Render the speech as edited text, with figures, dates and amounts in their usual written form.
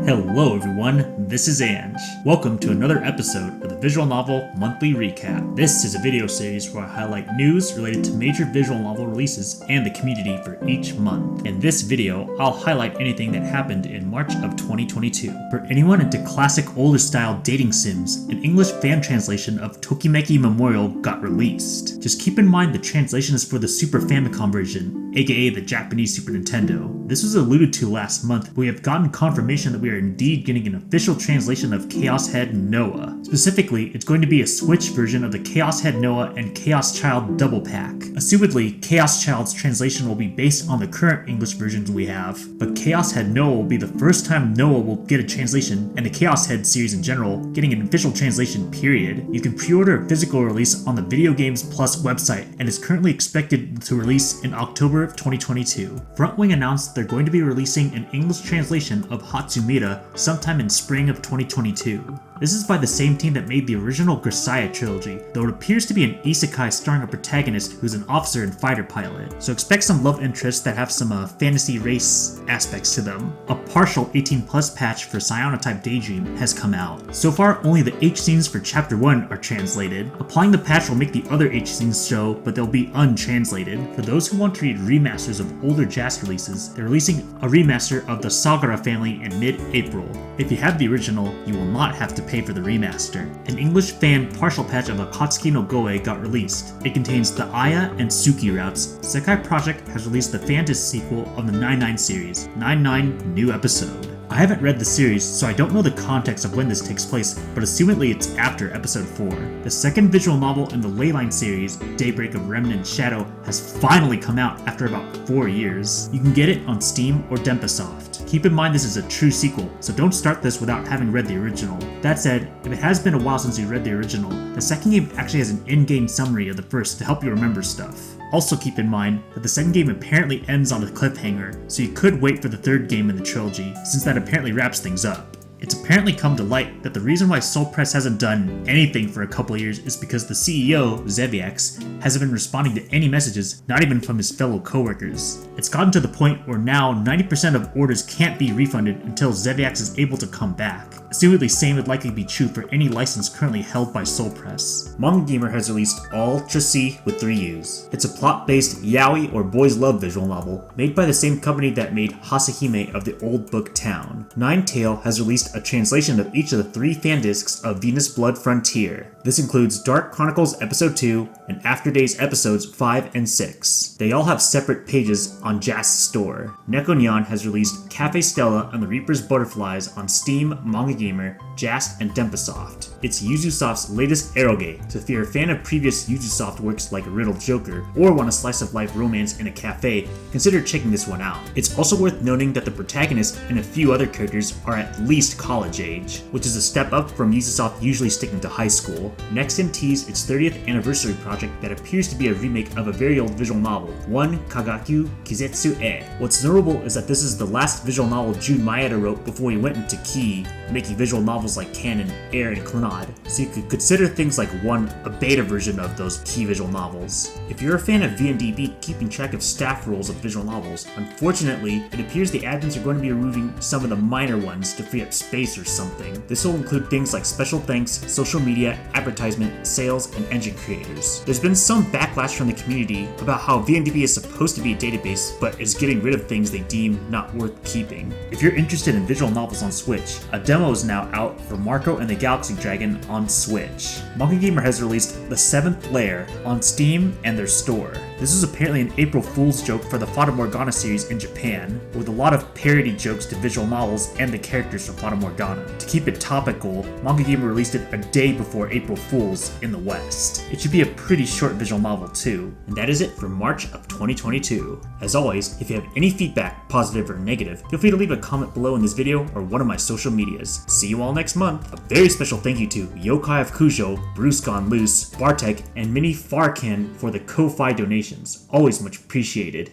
Hello everyone, this is Ange. Welcome to another episode of the Visual Novel Monthly Recap. This is a video series where I highlight news related to major visual novel releases and the community for each month. In this video, I'll highlight anything that happened in March of 2022. For anyone into classic older style dating sims, an English fan translation of Tokimeki Memorial got released. Just keep in mind the translation is for the Super Famicom version, aka the Japanese Super Nintendo. This was alluded to last month, but we have gotten confirmation that we are indeed getting an official translation of Chaos Head Noah. Specifically, it's going to be a Switch version of the Chaos Head Noah and Chaos Child double pack. Assumedly, Chaos Child's translation will be based on the current English versions we have, but Chaos Head Noah will be the first time Noah will get a translation, and the Chaos Head series in general getting an official translation period. You can pre-order a physical release on the Video Games Plus website, and is currently expected to release in October of 2022. Frontwing announced they're going to be releasing an English translation of Hatsumita sometime in spring of 2022. This is by the same team that made the original Grisaya trilogy, though it appears to be an isekai starring a protagonist who's an officer and fighter pilot. So expect some love interests that have some fantasy race aspects to them. A partial 18+ patch for Sayana Type Daydream has come out. So far, only the H scenes for Chapter 1 are translated. Applying the patch will make the other H scenes show, but they'll be untranslated. For those who want to read remasters of older JAS releases, they're releasing a remaster of the Sagara family in mid-April. If you have the original, you will not have to pay for the remaster. An English fan partial patch of Akatsuki no Goe got released. It contains the Aya and Suki routes. Sekai Project has released the fantasy sequel of the 99 series, 99 New Episode. I haven't read the series, so I don't know the context of when this takes place, but assumedly it's after episode 4. The second visual novel in the Ley-Line series, Daybreak of Remnant Shadow, has finally come out after about 4 years. You can get it on Steam or Denpasoft. Keep in mind this is a true sequel, so don't start this without having read the original. That said, if it has been a while since you read the original, the second game actually has an in-game summary of the first to help you remember stuff. Also keep in mind that the second game apparently ends on a cliffhanger, so you could wait for the third game in the trilogy, since that apparently wraps things up. It's apparently come to light that the reason why Soul Press hasn't done anything for a couple of years is because the CEO, Zeviax, hasn't been responding to any messages, not even from his fellow coworkers. It's gotten to the point where now 90% of orders can't be refunded until Zeviax is able to come back. Assumedly same would likely be true for any license currently held by Soul Press. Manga Gamer has released Ultra C with 3 U's. It's a plot-based yaoi or boys love visual novel, made by the same company that made Hasahime of the Old Book Town. Ninetale has released a translation of each of the 3 fan discs of Venus Blood Frontier. This includes Dark Chronicles Episode 2 and After Days Episodes 5 and 6. They all have separate pages on JAS Store. Nekonyan has released Cafe Stella and the Reaper's Butterflies on Steam, Manga Gamer, JAS, and Denpasoft. It's Yuzusoft's latest eroge, so if you're a fan of previous Yuzusoft works like Riddle Joker, or want a slice of life romance in a cafe, consider checking this one out. It's also worth noting that the protagonist and a few other characters are at least college age, which is a step up from Yuzusoft usually sticking to high school. Next teased its 30th anniversary project that appears to be a remake of a very old visual novel, One Kagakyu Kizetsu E. What's notable is that this is the last visual novel Jun Maeda wrote before he went into Key, making visual novels like Canon, Air, and Clannad, so you could consider things like One a beta version of those Key visual novels. If you're a fan of VNDB keeping track of staff roles of visual novels, unfortunately, it appears the admins are going to be removing some of the minor ones to free up space or something. This will include things like special thanks, social media, advertisement, sales, and engine creators. There's been some backlash from the community about how VNDB is supposed to be a database, but is getting rid of things they deem not worth keeping. If you're interested in visual novels on Switch, a demo is now out for Marco and the Galaxy Dragon on Switch. Manga Gamer has released The Seventh Layer on Steam and their store. This is apparently an April Fool's joke for the Fata Morgana series in Japan, with a lot of parody jokes to visual novels and the characters from Fata Morgana. To keep it topical, Manga Gamer released it a day before April Fool's in the West. It should be a pretty short visual novel too. And that is it for March of 2022. As always, if you have any feedback, positive or negative, feel free to leave a comment below in this video or one of my social medias. See you all next month. A very special thank you to Yokai of Kujo, Bruce Gone Loose, Bartek, and Mini Farkin for the Ko-Fi donations. Always much appreciated.